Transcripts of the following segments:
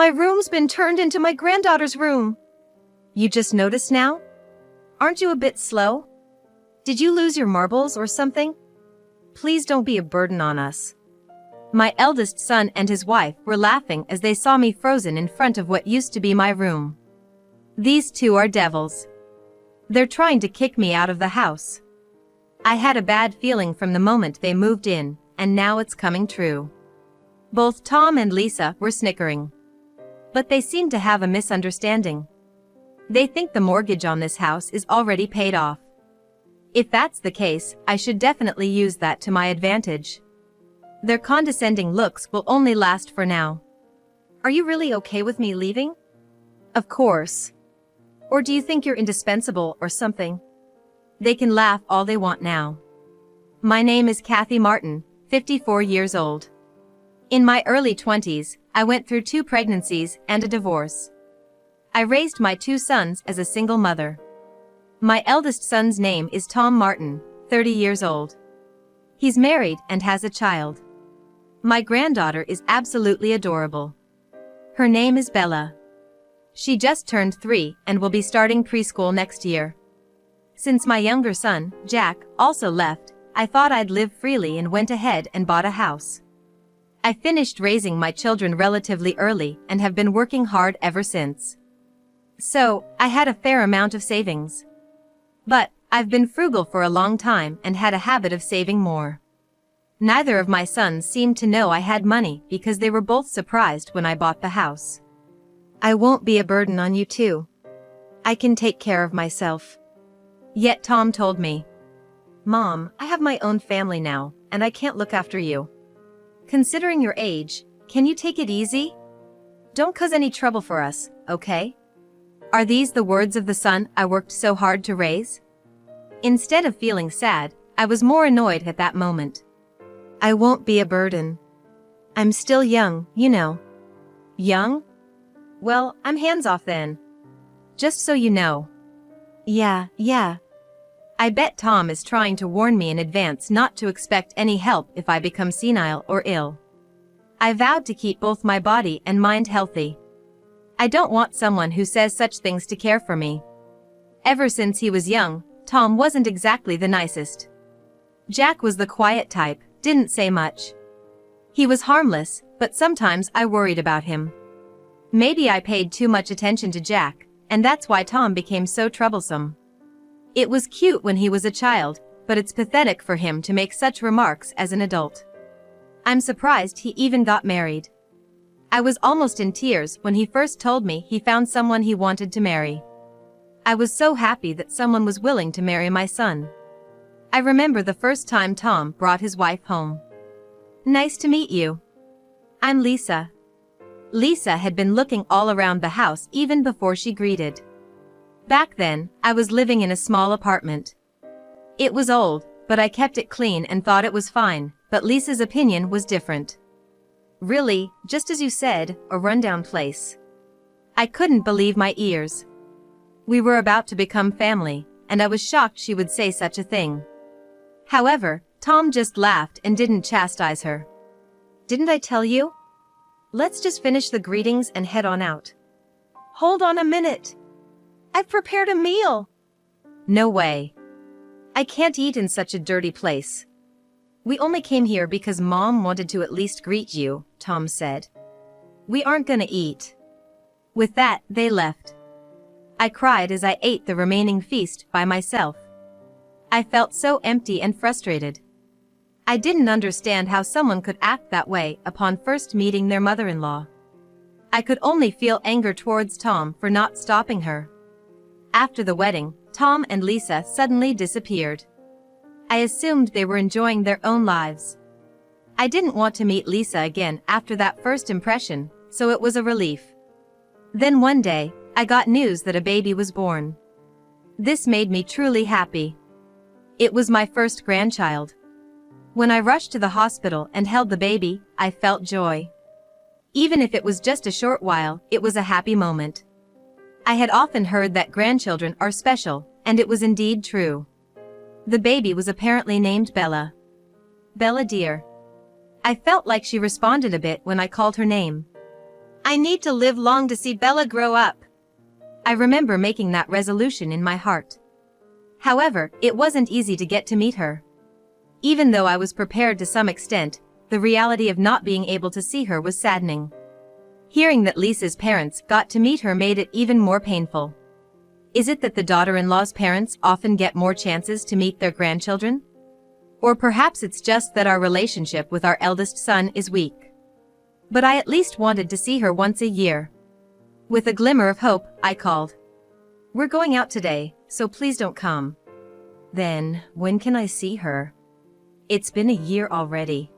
My room's been turned into my granddaughter's room. You just noticed now? Aren't you a bit slow? Did you lose your marbles or something? Please don't be a burden on us. My eldest son and his wife were laughing as they saw me frozen in front of what used to be my room. These two are devils. They're trying to kick me out of the house. I had a bad feeling from the moment they moved in, and now it's coming true. Both Tom and Lisa were snickering. But they seem to have a misunderstanding. They think the mortgage on this house is already paid off. If that's the case, I should definitely use that to my advantage. Their condescending looks will only last for now. Are you really okay with me leaving? Of course. Or do you think you're indispensable or something? They can laugh all they want now. My name is Kathy Martin, 54 years old. In my early 20s, I went through 2 pregnancies and a divorce. I raised my 2 sons as a single mother. My eldest son's name is Tom Martin, 30 years old. He's married and has a child. My granddaughter is absolutely adorable. Her name is Bella. She just turned 3 and will be starting preschool next year. Since my younger son, Jack, also left, I thought I'd live freely and went ahead and bought a house. I finished raising my children relatively early and have been working hard ever since. So, I had a fair amount of savings. But, I've been frugal for a long time and had a habit of saving more. Neither of my sons seemed to know I had money because they were both surprised when I bought the house. I won't be a burden on you two. I can take care of myself. Yet Tom told me, Mom, I have my own family now, and I can't look after you. Considering your age, can you take it easy? Don't cause any trouble for us, okay? Are these the words of the son I worked so hard to raise? Instead of feeling sad, I was more annoyed at that moment. I won't be a burden. I'm still young, you know. Young? Well, I'm hands off then. Just so you know. Yeah. I bet Tom is trying to warn me in advance not to expect any help if I become senile or ill. I vowed to keep both my body and mind healthy. I don't want someone who says such things to care for me. Ever since he was young, Tom wasn't exactly the nicest. Jack was the quiet type, didn't say much. He was harmless, but sometimes I worried about him. Maybe I paid too much attention to Jack, and that's why Tom became so troublesome. It was cute when he was a child, but it's pathetic for him to make such remarks as an adult. I'm surprised he even got married. I was almost in tears when he first told me he found someone he wanted to marry. I was so happy that someone was willing to marry my son. I remember the first time Tom brought his wife home. Nice to meet you. I'm Lisa. Lisa had been looking all around the house even before she greeted. Back then, I was living in a small apartment. It was old, but I kept it clean and thought it was fine, but Lisa's opinion was different. Really, just as you said, a rundown place. I couldn't believe my ears. We were about to become family, and I was shocked she would say such a thing. However, Tom just laughed and didn't chastise her. Didn't I tell you? Let's just finish the greetings and head on out. Hold on a minute. I've prepared a meal. No way. I can't eat in such a dirty place. We only came here because Mom wanted to at least greet you, Tom said. We aren't gonna eat. With that, they left. I cried as I ate the remaining feast by myself. I felt so empty and frustrated. I didn't understand how someone could act that way upon first meeting their mother-in-law. I could only feel anger towards Tom for not stopping her. After the wedding, Tom and Lisa suddenly disappeared. I assumed they were enjoying their own lives. I didn't want to meet Lisa again after that first impression, so it was a relief. Then one day, I got news that a baby was born. This made me truly happy. It was my first grandchild. When I rushed to the hospital and held the baby, I felt joy. Even if it was just a short while, it was a happy moment. I had often heard that grandchildren are special, and it was indeed true. The baby was apparently named Bella. Bella dear. I felt like she responded a bit when I called her name. I need to live long to see Bella grow up. I remember making that resolution in my heart. However, it wasn't easy to get to meet her. Even though I was prepared to some extent, the reality of not being able to see her was saddening. Hearing that Lisa's parents got to meet her made it even more painful. Is it that the daughter-in-law's parents often get more chances to meet their grandchildren? Or perhaps it's just that our relationship with our eldest son is weak. But I at least wanted to see her once a year. With a glimmer of hope, I called. "We're going out today, so please don't come." "Then, when can I see her?" "It's been a year already.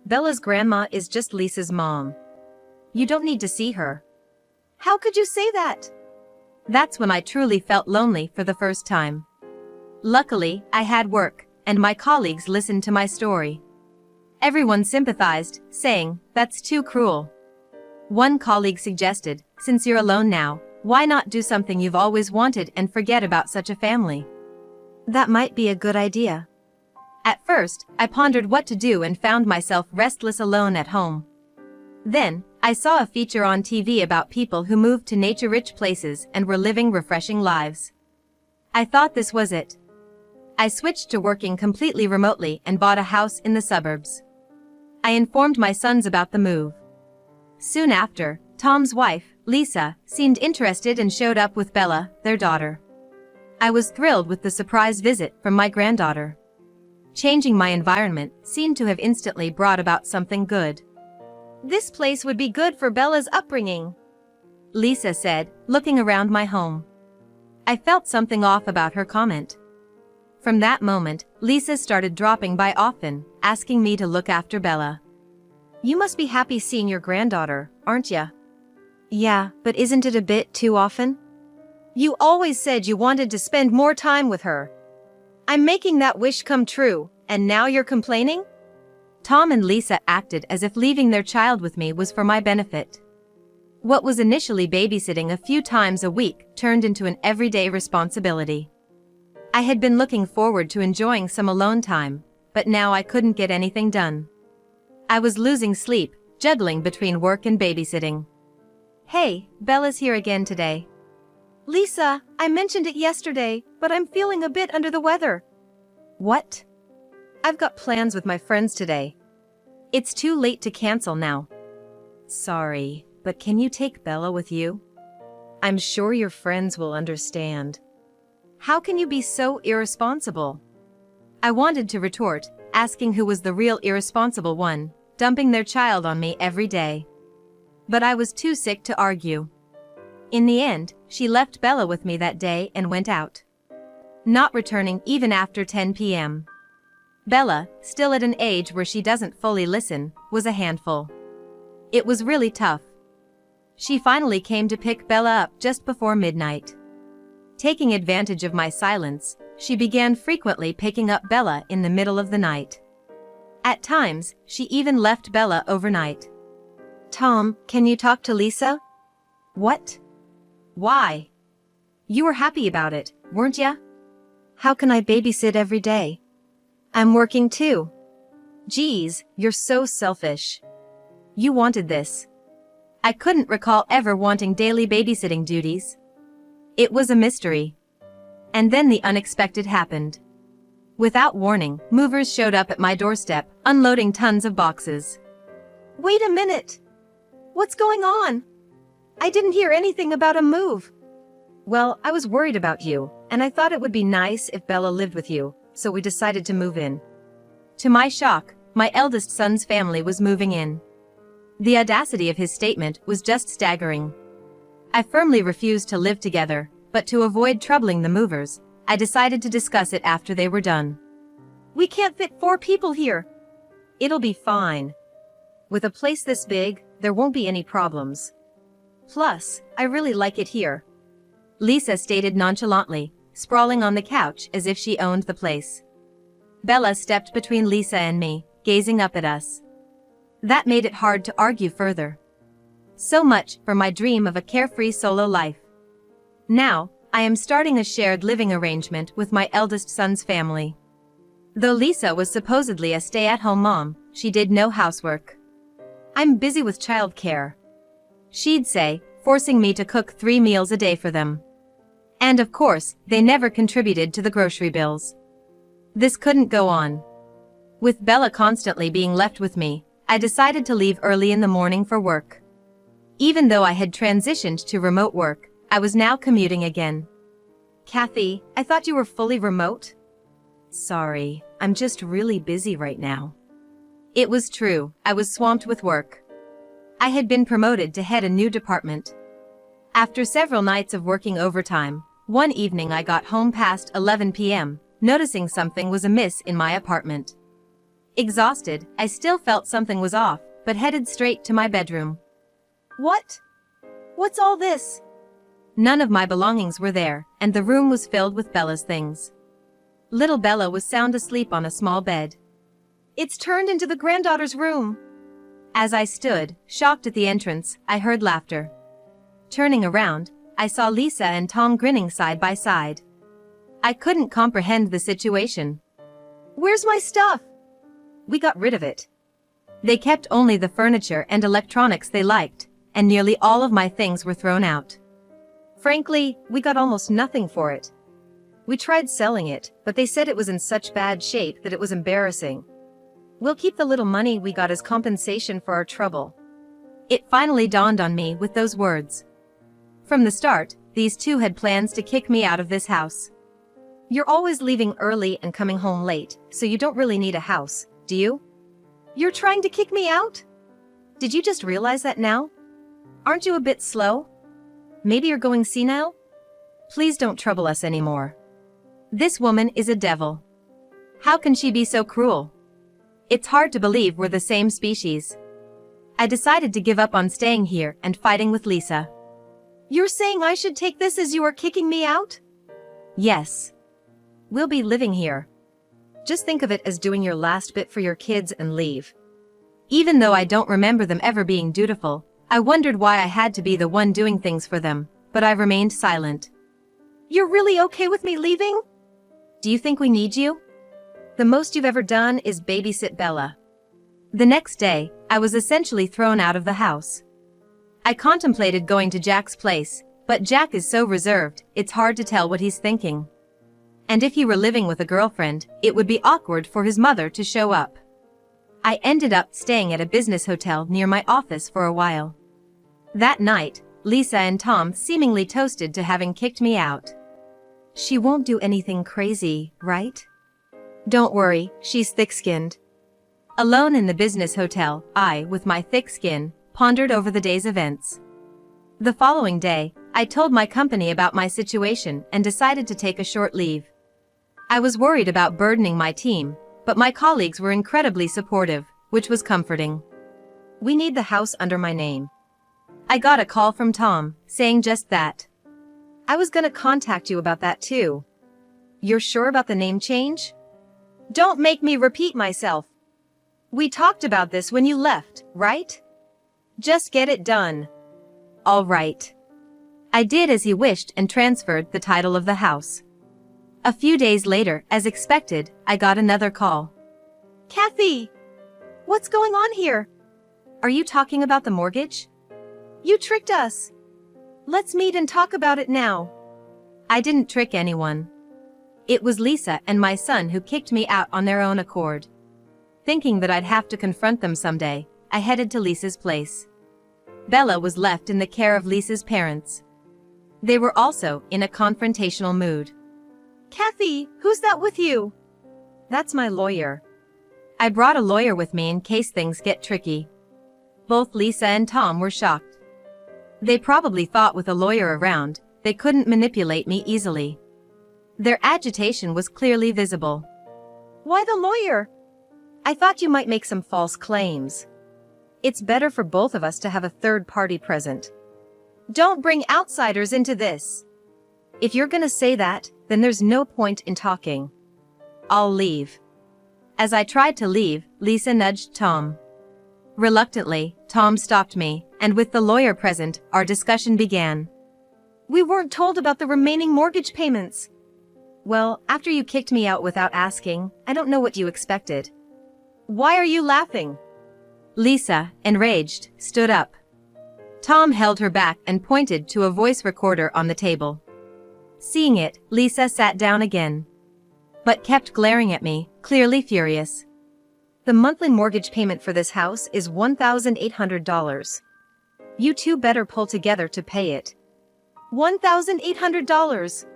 Bella's grandma is just Lisa's mom. You don't need to see her." "How could you say that?" That's when I truly felt lonely for the first time. Luckily, I had work, and my colleagues listened to my story. Everyone sympathized, saying, "That's too cruel." One colleague suggested, "Since you're alone now, why not do something you've always wanted and forget about such a family?" That might be a good idea. At first, I pondered what to do and found myself restless alone at home. Then, I saw a feature on TV about people who moved to nature-rich places and were living refreshing lives. I thought this was it. I switched to working completely remotely and bought a house in the suburbs. I informed my sons about the move. Soon after, Tom's wife, Lisa, seemed interested and showed up with Bella, their daughter. I was thrilled with the surprise visit from my granddaughter. Changing my environment seemed to have instantly brought about something good. "This place would be good for Bella's upbringing," Lisa said, looking around my home. I felt something off about her comment. From that moment, Lisa started dropping by often, asking me to look after Bella. "You must be happy seeing your granddaughter, aren't ya?" "Yeah, but isn't it a bit too often?" "You always said you wanted to spend more time with her. I'm making that wish come true, and now you're complaining?" Tom and Lisa acted as if leaving their child with me was for my benefit. What was initially babysitting a few times a week turned into an everyday responsibility. I had been looking forward to enjoying some alone time, but now I couldn't get anything done. I was losing sleep, juggling between work and babysitting. "Hey, Bella's here again today." "Lisa, I mentioned it yesterday, but I'm feeling a bit under the weather." "What?" "I've got plans with my friends today. It's too late to cancel now." "Sorry, but can you take Bella with you? I'm sure your friends will understand." "How can you be so irresponsible?" I wanted to retort, asking who was the real irresponsible one, dumping their child on me every day. But I was too sick to argue. In the end, she left Bella with me that day and went out, not returning even after 10 p.m. Bella, still at an age where she doesn't fully listen, was a handful. It was really tough. She finally came to pick Bella up just before midnight. Taking advantage of my silence, she began frequently picking up Bella in the middle of the night. At times, she even left Bella overnight. "Tom, can you talk to Lisa?" "What? Why? You were happy about it, weren't ya?" "How can I babysit every day? I'm working too." "Geez, you're so selfish. You wanted this." I couldn't recall ever wanting daily babysitting duties. It was a mystery. And then the unexpected happened. Without warning, movers showed up at my doorstep, unloading tons of boxes. "Wait a minute! What's going on? I didn't hear anything about a move." "Well, I was worried about you, and I thought it would be nice if Bella lived with you, so we decided to move in." To my shock, my eldest son's family was moving in. The audacity of his statement was just staggering. I firmly refused to live together, but to avoid troubling the movers, I decided to discuss it after they were done. "We can't fit 4 people here." "It'll be fine. With a place this big, there won't be any problems. Plus, I really like it here," Lisa stated nonchalantly, sprawling on the couch as if she owned the place. Bella stepped between Lisa and me, gazing up at us. That made it hard to argue further. So much for my dream of a carefree solo life. Now, I am starting a shared living arrangement with my eldest son's family. Though Lisa was supposedly a stay-at-home mom, she did no housework. "I'm busy with childcare," she'd say, forcing me to cook 3 meals a day for them. And of course, they never contributed to the grocery bills. This couldn't go on. With Bella constantly being left with me, I decided to leave early in the morning for work. Even though I had transitioned to remote work, I was now commuting again. Kathy, I thought you were fully remote? Sorry, I'm just really busy right now. It was true, I was swamped with work. I had been promoted to head a new department. After several nights of working overtime, one evening I got home past 11 p.m., noticing something was amiss in my apartment. Exhausted, I still felt something was off, but headed straight to my bedroom. What? What's all this? None of my belongings were there, and the room was filled with Bella's things. Little Bella was sound asleep on a small bed. It's turned into the granddaughter's room. As I stood, shocked at the entrance, I heard laughter. Turning around, I saw Lisa and Tom grinning side by side. I couldn't comprehend the situation. Where's my stuff? We got rid of it. They kept only the furniture and electronics they liked, and nearly all of my things were thrown out. Frankly, we got almost nothing for it. We tried selling it, but they said it was in such bad shape that it was embarrassing. We'll keep the little money we got as compensation for our trouble. It finally dawned on me with those words. From the start, these two had plans to kick me out of this house. You're always leaving early and coming home late, so you don't really need a house, do you? You're trying to kick me out? Did you just realize that now? Aren't you a bit slow? Maybe you're going senile? Please don't trouble us anymore. This woman is a devil. How can she be so cruel? It's hard to believe we're the same species. I decided to give up on staying here and fighting with Lisa. You're saying I should take this as you are kicking me out? Yes. We'll be living here. Just think of it as doing your last bit for your kids and leave. Even though I don't remember them ever being dutiful, I wondered why I had to be the one doing things for them, but I remained silent. You're really okay with me leaving? Do you think we need you? The most you've ever done is babysit Bella. The next day, I was essentially thrown out of the house. I contemplated going to Jack's place, but Jack is so reserved, it's hard to tell what he's thinking. And if he were living with a girlfriend, it would be awkward for his mother to show up. I ended up staying at a business hotel near my office for a while. That night, Lisa and Tom seemingly toasted to having kicked me out. She won't do anything crazy, right? Don't worry, she's thick-skinned. Alone in the business hotel, I, with my thick skin, pondered over the day's events. The following day, I told my company about my situation and decided to take a short leave. I was worried about burdening my team, but my colleagues were incredibly supportive, which was comforting. We need the house under my name. I got a call from Tom, saying just that. I was gonna contact you about that too. You're sure about the name change? Don't make me repeat myself. We talked about this when you left, right? Just get it done. All right. I did as he wished and transferred the title of the house. A few days later, as expected, I got another call. Kathy! What's going on here? Are you talking about the mortgage? You tricked us. Let's meet and talk about it now. I didn't trick anyone. It was Lisa and my son who kicked me out on their own accord. Thinking that I'd have to confront them someday, I headed to Lisa's place. Bella was left in the care of Lisa's parents. They were also in a confrontational mood. Kathy, who's that with you? That's my lawyer. I brought a lawyer with me in case things get tricky. Both Lisa and Tom were shocked. They probably thought with a lawyer around, they couldn't manipulate me easily. Their agitation was clearly visible. Why the lawyer? I thought you might make some false claims. It's better for both of us to have a third party present. Don't bring outsiders into this. If you're gonna say that, then there's no point in talking. I'll leave. As I tried to leave, Lisa nudged Tom. Reluctantly, Tom stopped me, and with the lawyer present, our discussion began. We weren't told about the remaining mortgage payments. Well, after you kicked me out without asking, I don't know what you expected. Why are you laughing? Lisa, enraged, stood up. Tom held her back and pointed to a voice recorder on the table. Seeing it, Lisa sat down again, but kept glaring at me, clearly furious. The monthly mortgage payment for this house is $1,800. You two better pull together to pay it. $1,800?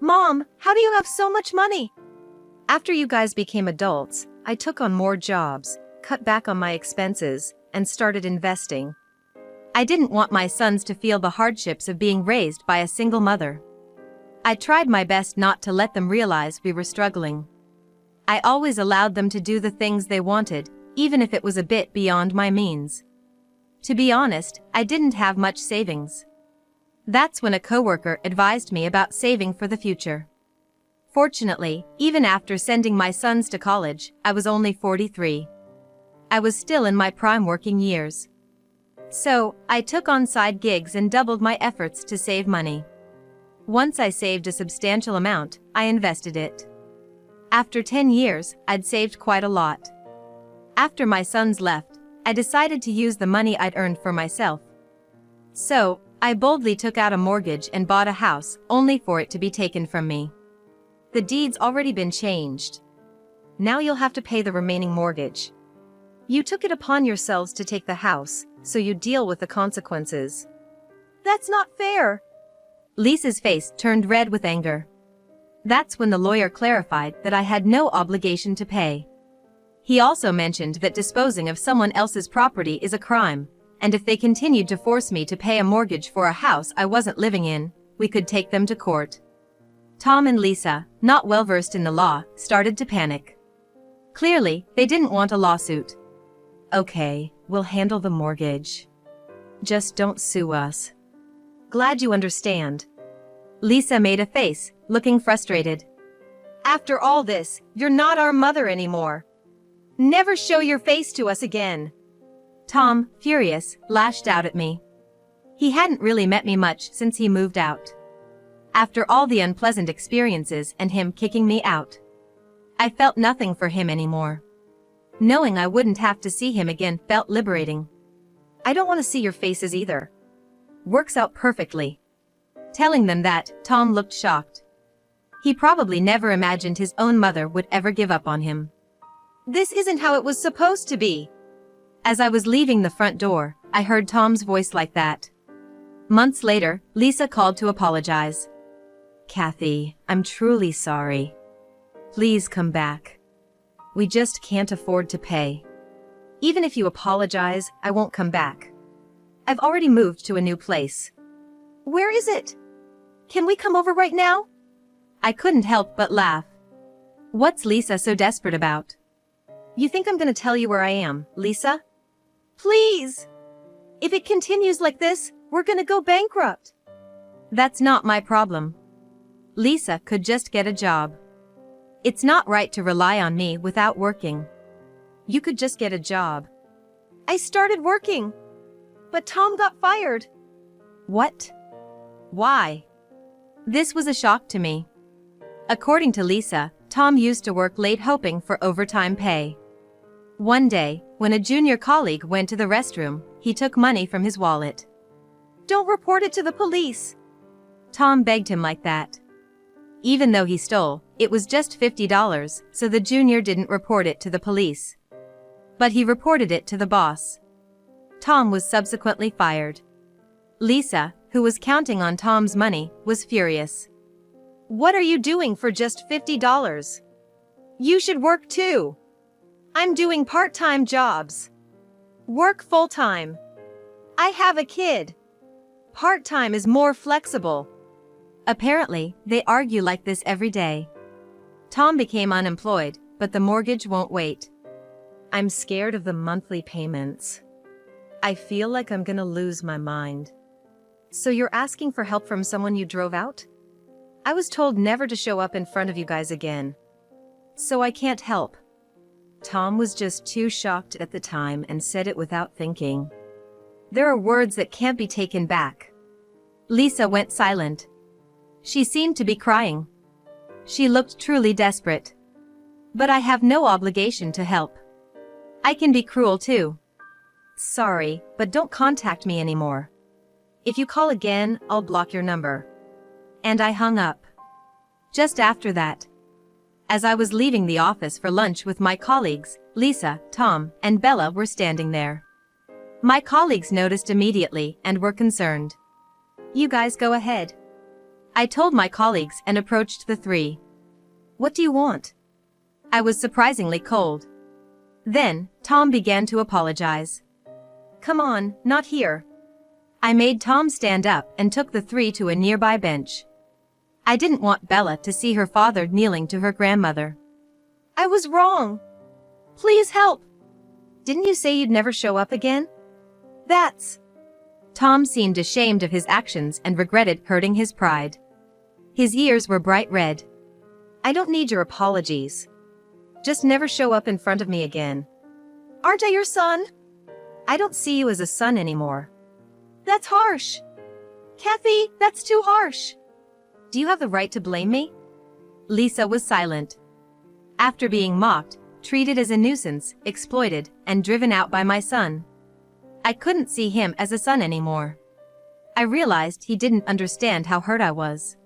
Mom, how do you have so much money? After you guys became adults, I took on more jobs, cut back on my expenses, and started investing. I didn't want my sons to feel the hardships of being raised by a single mother. I tried my best not to let them realize we were struggling. I always allowed them to do the things they wanted, even if it was a bit beyond my means. To be honest, I didn't have much savings. That's when a coworker advised me about saving for the future. Fortunately, even after sending my sons to college, I was only 43. I was still in my prime working years. So, I took on side gigs and doubled my efforts to save money. Once I saved a substantial amount, I invested it. After 10 years, I'd saved quite a lot. After my sons left, I decided to use the money I'd earned for myself. So, I boldly took out a mortgage and bought a house, only for it to be taken from me. The deed's already been changed. Now you'll have to pay the remaining mortgage. You took it upon yourselves to take the house, so you deal with the consequences. That's not fair. Lisa's face turned red with anger. That's when the lawyer clarified that I had no obligation to pay. He also mentioned that disposing of someone else's property is a crime, and if they continued to force me to pay a mortgage for a house I wasn't living in, we could take them to court. Tom and Lisa, not well versed in the law, started to panic. Clearly, they didn't want a lawsuit. Okay, we'll handle the mortgage. Just don't sue us. Glad you understand. Lisa made a face, looking frustrated. After all this, you're not our mother anymore. Never show your face to us again. Tom, furious, lashed out at me. He hadn't really met me much since he moved out. After all the unpleasant experiences and him kicking me out, I felt nothing for him anymore. Knowing I wouldn't have to see him again felt liberating. I don't want to see your faces either. Works out perfectly. Telling them that, Tom looked shocked. He probably never imagined his own mother would ever give up on him. This isn't how it was supposed to be. As I was leaving the front door, I heard Tom's voice like that. Months later, Lisa called to apologize. Kathy, I'm truly sorry. Please come back. We just can't afford to pay. Even if you apologize, I won't come back. I've already moved to a new place. Where is it? Can we come over right now? I couldn't help but laugh. What's Lisa so desperate about? You think I'm gonna tell you where I am, Lisa? Please! If it continues like this, we're gonna go bankrupt. That's not my problem. Lisa could just get a job. It's not right to rely on me without working. You could just get a job. I started working, but Tom got fired. What? Why? This was a shock to me. According to Lisa, Tom used to work late hoping for overtime pay. One day, when a junior colleague went to the restroom, he took money from his wallet. Don't report it to the police. Tom begged him like that. Even though he stole, it was just $50, so the junior didn't report it to the police. But he reported it to the boss. Tom was subsequently fired. Lisa, who was counting on Tom's money, was furious. What are you doing for just $50? You should work too. I'm doing part-time jobs. Work full-time. I have a kid. Part-time is more flexible. Apparently, they argue like this every day. Tom became unemployed, but the mortgage won't wait. I'm scared of the monthly payments. I feel like I'm gonna lose my mind. So you're asking for help from someone you drove out? I was told never to show up in front of you guys again. So I can't help. Tom was just too shocked at the time and said it without thinking. There are words that can't be taken back. Lisa went silent. She seemed to be crying. She looked truly desperate. But I have no obligation to help. I can be cruel too. Sorry, but don't contact me anymore. If you call again, I'll block your number. And I hung up. Just after that, as I was leaving the office for lunch with my colleagues, Lisa, Tom, and Bella were standing there. My colleagues noticed immediately and were concerned. You guys go ahead, I told my colleagues and approached the three. What do you want? I was surprisingly cold. Then, Tom began to apologize. Come on, not here. I made Tom stand up and took the three to a nearby bench. I didn't want Bella to see her father kneeling to her grandmother. I was wrong. Please help. Didn't you say you'd never show up again? Tom seemed ashamed of his actions and regretted hurting his pride. His ears were bright red. I don't need your apologies. Just never show up in front of me again. Aren't I your son? I don't see you as a son anymore. That's harsh. Kathy, that's too harsh. Do you have the right to blame me? Lisa was silent. After being mocked, treated as a nuisance, exploited, and driven out by my son, I couldn't see him as a son anymore. I realized he didn't understand how hurt I was.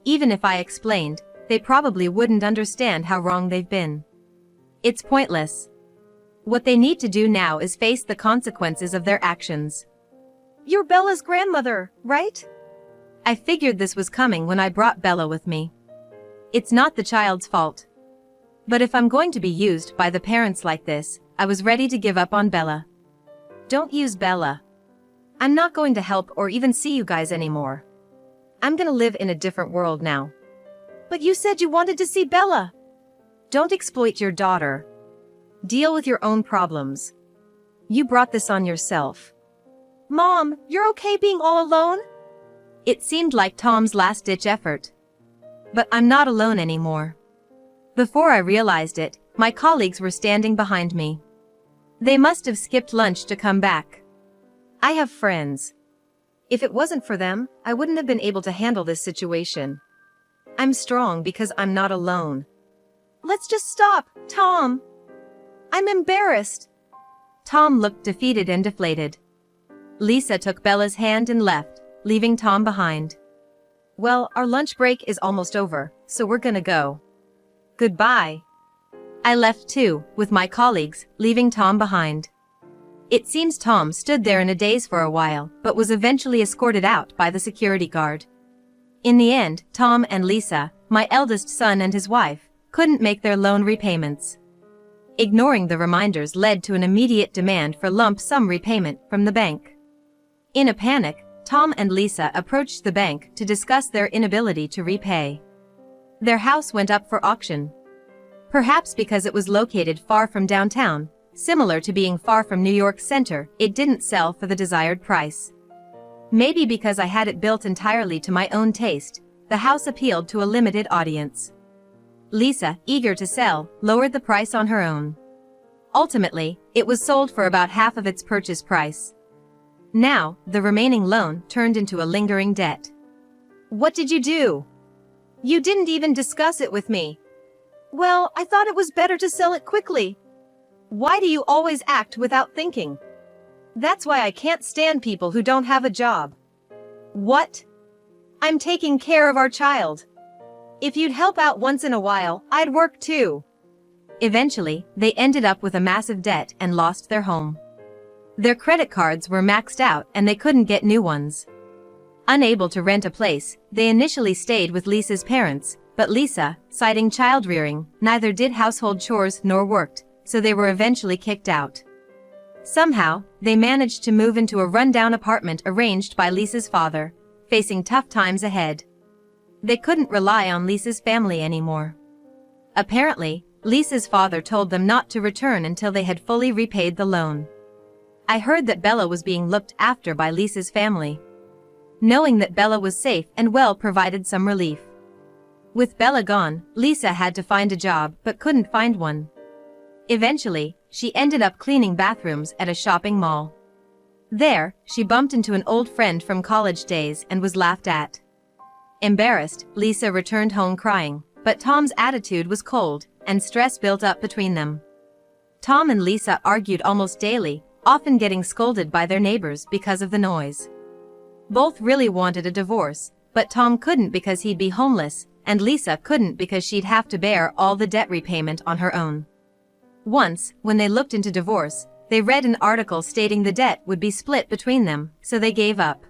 Even if I explained, they probably wouldn't understand how wrong they've been. It's pointless. What they need to do now is face the consequences of their actions. You're Bella's grandmother, right? I figured this was coming when I brought Bella with me. It's not the child's fault. But if I'm going to be used by the parents like this, I was ready to give up on Bella. Don't use Bella. I'm not going to help or even see you guys anymore. I'm gonna live in a different world now. But you said you wanted to see Bella. Don't exploit your daughter. Deal with your own problems. You brought this on yourself. Mom, you're okay being all alone? It seemed like Tom's last-ditch effort. But I'm not alone anymore. Before I realized it, my colleagues were standing behind me. They must have skipped lunch to come back. I have friends. If it wasn't for them, I wouldn't have been able to handle this situation. I'm strong because I'm not alone. Let's just stop, Tom. I'm embarrassed. Tom looked defeated and deflated. Lisa took Bella's hand and left, leaving Tom behind. Well, our lunch break is almost over, so we're gonna go. Goodbye. I left too, with my colleagues, leaving Tom behind. It seems Tom stood there in a daze for a while, but was eventually escorted out by the security guard. In the end, Tom and Lisa, my eldest son and his wife, couldn't make their loan repayments. Ignoring the reminders led to an immediate demand for lump sum repayment from the bank. In a panic, Tom and Lisa approached the bank to discuss their inability to repay. Their house went up for auction. Perhaps because it was located far from downtown, similar to being far from New York's center, it didn't sell for the desired price. Maybe because I had it built entirely to my own taste, the house appealed to a limited audience. Lisa, eager to sell, lowered the price on her own. Ultimately, it was sold for about half of its purchase price. Now, the remaining loan turned into a lingering debt. What did you do? You didn't even discuss it with me. Well, I thought it was better to sell it quickly. Why do you always act without thinking? That's why I can't stand people who don't have a job. What? I'm taking care of our child. If you'd help out once in a while, I'd work too. Eventually, they ended up with a massive debt and lost their home. Their credit cards were maxed out and they couldn't get new ones. Unable to rent a place, they initially stayed with Lisa's parents, but Lisa, citing child rearing, neither did household chores nor worked, so they were eventually kicked out. Somehow, they managed to move into a rundown apartment arranged by Lisa's father, facing tough times ahead. They couldn't rely on Lisa's family anymore. Apparently, Lisa's father told them not to return until they had fully repaid the loan. I heard that Bella was being looked after by Lisa's family. Knowing that Bella was safe and well provided some relief. With Bella gone, Lisa had to find a job but couldn't find one. Eventually, she ended up cleaning bathrooms at a shopping mall. There, she bumped into an old friend from college days and was laughed at. Embarrassed, Lisa returned home crying, but Tom's attitude was cold, and stress built up between them. Tom and Lisa argued almost daily, often getting scolded by their neighbors because of the noise. Both really wanted a divorce, but Tom couldn't because he'd be homeless, and Lisa couldn't because she'd have to bear all the debt repayment on her own. Once, when they looked into divorce, they read an article stating the debt would be split between them, so they gave up.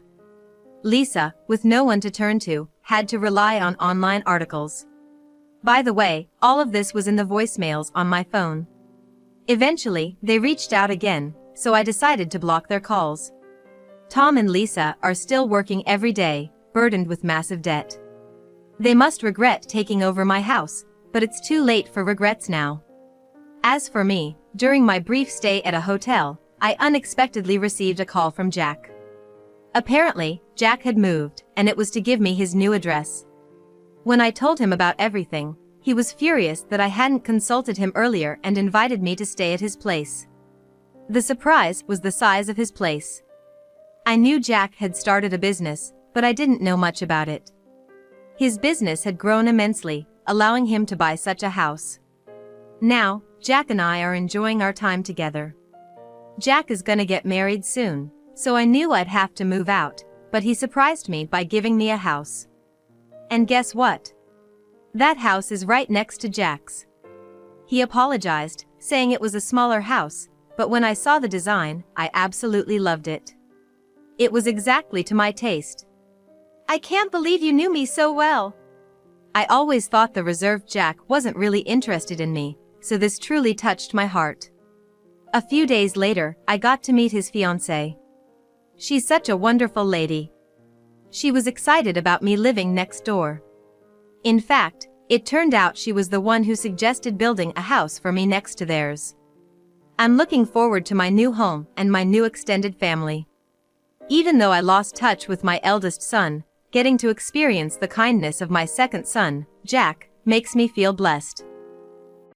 Lisa, with no one to turn to, had to rely on online articles. By the way, all of this was in the voicemails on my phone. Eventually, they reached out again, so I decided to block their calls. Tom and Lisa are still working every day, burdened with massive debt. They must regret taking over my house, but it's too late for regrets now. As for me, during my brief stay at a hotel, I unexpectedly received a call from Jack. Apparently, Jack had moved, and it was to give me his new address. When I told him about everything, he was furious that I hadn't consulted him earlier and invited me to stay at his place. The surprise was the size of his place. I knew Jack had started a business, but I didn't know much about it. His business had grown immensely, allowing him to buy such a house. Now, Jack and I are enjoying our time together. Jack is gonna get married soon, so I knew I'd have to move out, but he surprised me by giving me a house. And guess what? That house is right next to Jack's. He apologized, saying it was a smaller house, but when I saw the design, I absolutely loved it. It was exactly to my taste. I can't believe you knew me so well. I always thought the reserved Jack wasn't really interested in me, so this truly touched my heart. A few days later, I got to meet his fiancée. She's such a wonderful lady. She was excited about me living next door. In fact, it turned out she was the one who suggested building a house for me next to theirs. I'm looking forward to my new home and my new extended family. Even though I lost touch with my eldest son, getting to experience the kindness of my second son, Jack, makes me feel blessed.